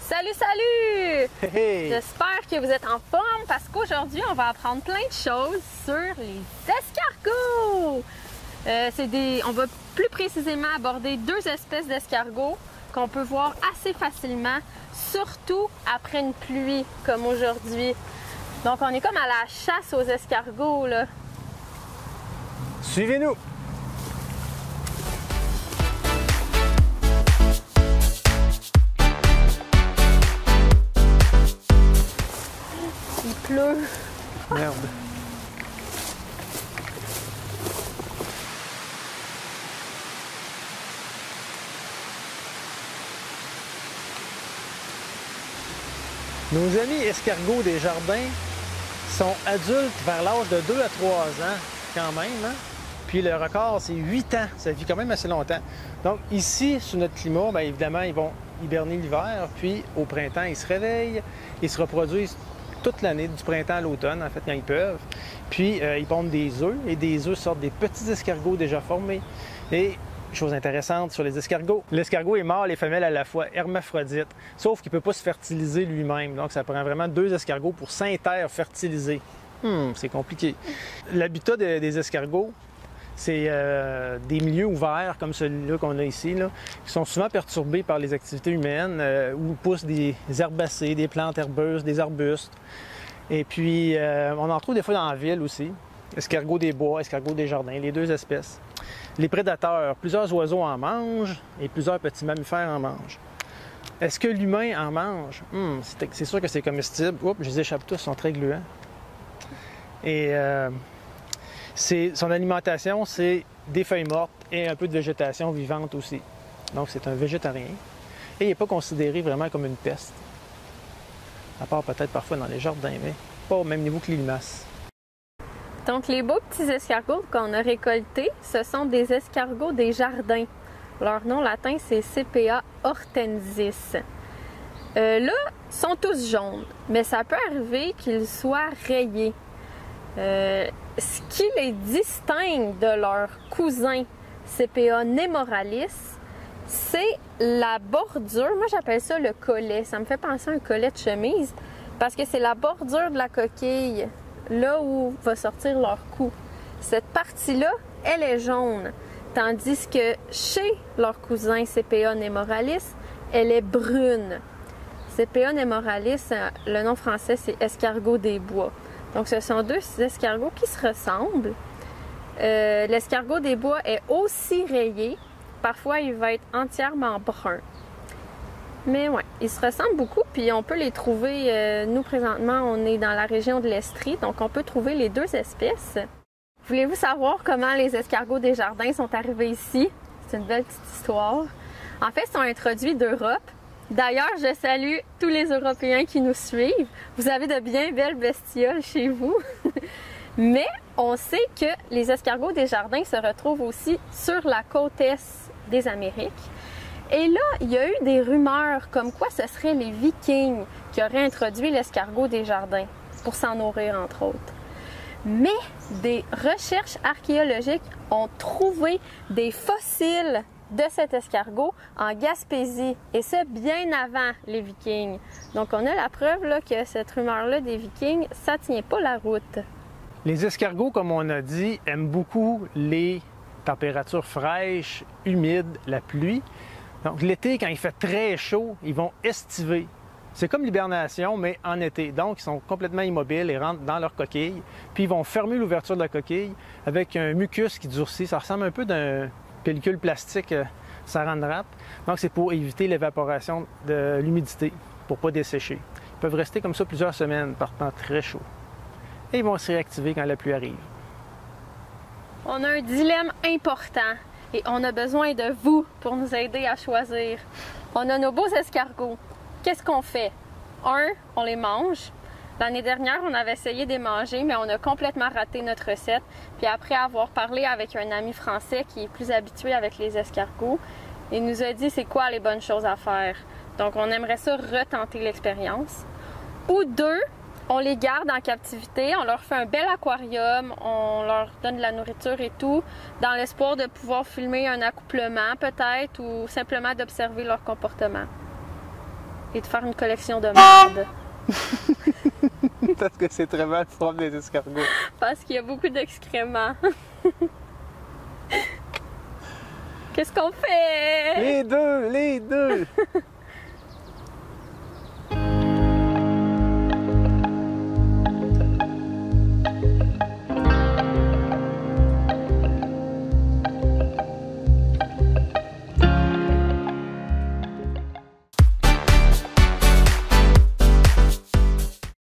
Salut, salut! Hey! J'espère que vous êtes en forme parce qu'aujourd'hui, on va apprendre plein de choses sur les escargots. On va plus précisément aborder deux espèces d'escargots qu'on peut voir assez facilement, surtout après une pluie comme aujourd'hui. Donc, on est comme à la chasse aux escargots, là. Suivez-nous! Il pleut. Merde. Nos amis escargots des jardins sont adultes vers l'âge de 2 à 3 ans, quand même. Hein? Puis le record, c'est 8 ans. Ça vit quand même assez longtemps. Donc ici, sur notre climat, bien évidemment, ils vont hiberner l'hiver. Puis au printemps, ils se réveillent. Ils se reproduisent toute l'année, du printemps à l'automne, en fait, quand ils peuvent. Puis ils pondent des œufs. Et des œufs sortent des petits escargots déjà formés. Et chose intéressante sur les escargots, l'escargot est mâle et femelle à la fois, hermaphrodite, sauf qu'il ne peut pas se fertiliser lui-même. Donc, ça prend vraiment 2 escargots pour s'interfertiliser. C'est compliqué. L'habitat des escargots, c'est des milieux ouverts, comme celui-là qu'on a ici, là, qui sont souvent perturbés par les activités humaines, où poussent des herbacées, des plantes herbeuses, des arbustes. Et puis, on en trouve des fois dans la ville aussi. Escargots des bois, escargots des jardins, les deux espèces. Les prédateurs, plusieurs oiseaux en mangent et plusieurs petits mammifères en mangent. Est-ce que l'humain en mange? C'est sûr que c'est comestible. Oups, je les échappe tous, ils sont très gluants. Et son alimentation, c'est des feuilles mortes et un peu de végétation vivante aussi. Donc, c'est un végétarien. Et il n'est pas considéré vraiment comme une peste. À part peut-être parfois dans les jardins, mais pas au même niveau que les limaces. Donc, les beaux petits escargots qu'on a récoltés, ce sont des escargots des jardins. Leur nom latin, c'est Sepia hortensis. Là, ils sont tous jaunes, mais ça peut arriver qu'ils soient rayés. Ce qui les distingue de leurs cousins Sepia nemoralis, c'est la bordure. Moi, j'appelle ça le collet. Ça me fait penser à un collet de chemise parce que c'est la bordure de la coquille, là où va sortir leur cou. Cette partie-là, elle est jaune, tandis que chez leur cousin Sepia nemoralis, elle est brune. Sepia nemoralis, le nom français, c'est escargot des bois. Donc, ce sont deux escargots qui se ressemblent. L'escargot des bois est aussi rayé. Parfois, il va être entièrement brun. Mais ouais, ils se ressemblent beaucoup, puis on peut les trouver, nous présentement, on est dans la région de l'Estrie, donc on peut trouver les deux espèces. Voulez-vous savoir comment les escargots des jardins sont arrivés ici? C'est une belle petite histoire. En fait, ils sont introduits d'Europe. D'ailleurs, je salue tous les Européens qui nous suivent. Vous avez de bien belles bestioles chez vous. Mais on sait que les escargots des jardins se retrouvent aussi sur la côte est des Amériques. Et là, il y a eu des rumeurs comme quoi ce seraient les Vikings qui auraient introduit l'escargot des jardins pour s'en nourrir, entre autres. Mais des recherches archéologiques ont trouvé des fossiles de cet escargot en Gaspésie, et ça bien avant les Vikings. Donc, on a la preuve là, que cette rumeur-là des Vikings, ça tient pas la route. Les escargots, comme on a dit, aiment beaucoup les températures fraîches, humides, la pluie. Donc, l'été, quand il fait très chaud, ils vont estiver. C'est comme l'hibernation, mais en été. Donc, ils sont complètement immobiles et rentrent dans leur coquille. Puis, ils vont fermer l'ouverture de la coquille avec un mucus qui durcit. Ça ressemble un peu d'un pellicule plastique saran wrap. Donc, c'est pour éviter l'évaporation de l'humidité, pour ne pas dessécher. Ils peuvent rester comme ça plusieurs semaines par temps très chaud. Et ils vont se réactiver quand la pluie arrive. On a un dilemme important et on a besoin de vous pour nous aider à choisir. On a nos beaux escargots. Qu'est-ce qu'on fait? On les mange. L'année dernière, on avait essayé de les manger, mais on a complètement raté notre recette. Puis après avoir parlé avec un ami français qui est plus habitué avec les escargots, il nous a dit c'est quoi les bonnes choses à faire. Donc, on aimerait ça retenter l'expérience. Ou 2, on les garde en captivité, on leur fait un bel aquarium, on leur donne de la nourriture et tout, dans l'espoir de pouvoir filmer un accouplement peut-être ou simplement d'observer leur comportement. et de faire une collection de merde. Parce que c'est très mal propre des escargots. Parce qu'il y a beaucoup d'excréments. Qu'est-ce qu'on fait? Les deux!